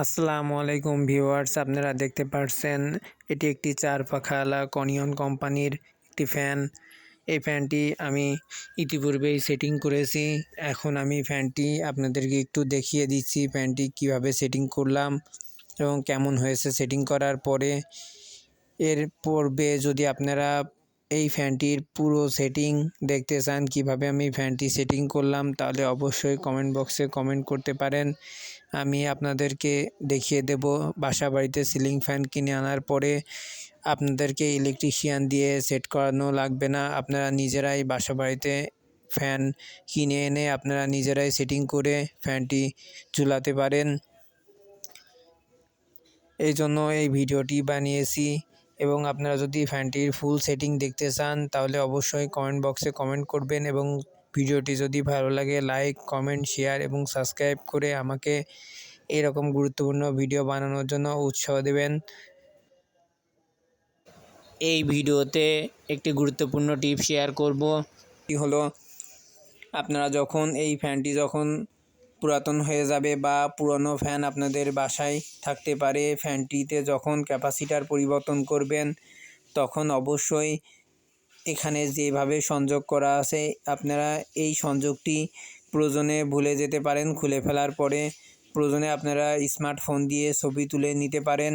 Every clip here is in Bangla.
আসসালামু আলাইকুম ভিউয়ার্স, আপনারা দেখতে পাচ্ছেন এটি একটি 4 পাখাওয়ালা কনিয়ন কোম্পানির একটি ফ্যান। এই ফ্যানটি আমি ইতিপূর্বেই সেটিং করেছি। এখন আমি ফ্যানটি আপনাদেরকে একটু দেখিয়ে দিচ্ছি ফ্যানটি কিভাবে সেটিং করলাম এবং কেমন হয়েছে সেটিং করার পরে। এর পূর্বে যদি আপনারা এই ফ্যানটির পুরো সেটিং দেখতে চান কিভাবে আমি ফ্যানটি সেটিং করলাম, তাহলে অবশ্যই কমেন্ট বক্সে কমেন্ট করতে পারেন। আমি আপনাদেরকে দেখিয়ে দেব। বাসা বাড়িতে সিলিং ফ্যান কিনে আনার পরে আপনাদেরকে ইলেকট্রিশিয়ান দিয়ে সেট করানো লাগবে না। আপনারা নিজেরাই বাসা বাড়িতে ফ্যান কিনে এনে আপনারা নিজেরাই সেটিং করে ফ্যানটি ঝুলাতে পারেন। এই জন্য এই ভিডিওটি বানিয়েছি। এবং আপনারা যদি ফ্যানটির ফুল সেটিং দেখতে চান তাহলে অবশ্যই কমেন্ট বক্সে কমেন্ট করবেন এবং ভিডিওটি যদি ভালো লাগে লাইক, কমেন্ট, শেয়ার এবং সাবস্ক্রাইব করে আমাকে এরকম গুরুত্বপূর্ণ ভিডিও বানানোর জন্য উৎসাহ দেবেন। এই ভিডিওতে একটি গুরুত্বপূর্ণ টিপ শেয়ার করব। এটি হলো, আপনারা যখন এই ফ্যানটি যখন পুরাতন হয়ে যাবে বা পুরনো ফ্যান আপনাদের বাসায় থাকতে পারে, ফ্যানটিতে যখন ক্যাপাসিটার পরিবর্তন করবেন তখন অবশ্যই এখানে যেভাবে সংযোগ করা আছে আপনারা এই সংযোগটি প্রয়োজনে ভুলে যেতে পারেন। খুলে ফেলার পরে প্রয়োজনে আপনারা স্মার্টফোন দিয়ে ছবি তুলে নিতে পারেন।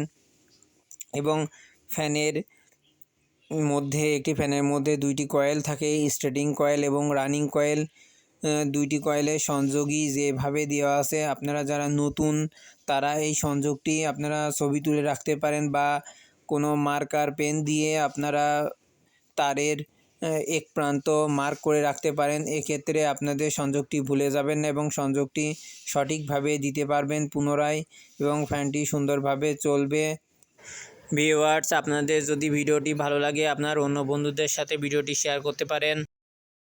এবং ফ্যানের মধ্যে দুইটি কয়েল থাকে, স্টার্টিং কয়েল এবং রানিং কয়েল। দুইটি কয়েলের সংযোগই যেভাবে দেওয়া আছে, আপনারা যারা নতুন তারা এই সংযোগটি আপনারা ছবি তুলে রাখতে পারেন বা কোনো মার্কার পেন দিয়ে আপনারা তারের এক প্রান্ত মার্ক করে রাখতে পারেন। এক্ষেত্রে আপনাদের সংযোগটি ভুলে যাবেন না এবং সংযোগটি সঠিকভাবে দিতে পারবেন পুনরায় এবং ফ্যানটি সুন্দরভাবে চলবে। ভিউয়ার্স, আপনাদের যদি ভিডিওটি ভালো লাগে আপনার অন্য বন্ধুদের সাথে ভিডিওটি শেয়ার করতে পারেন।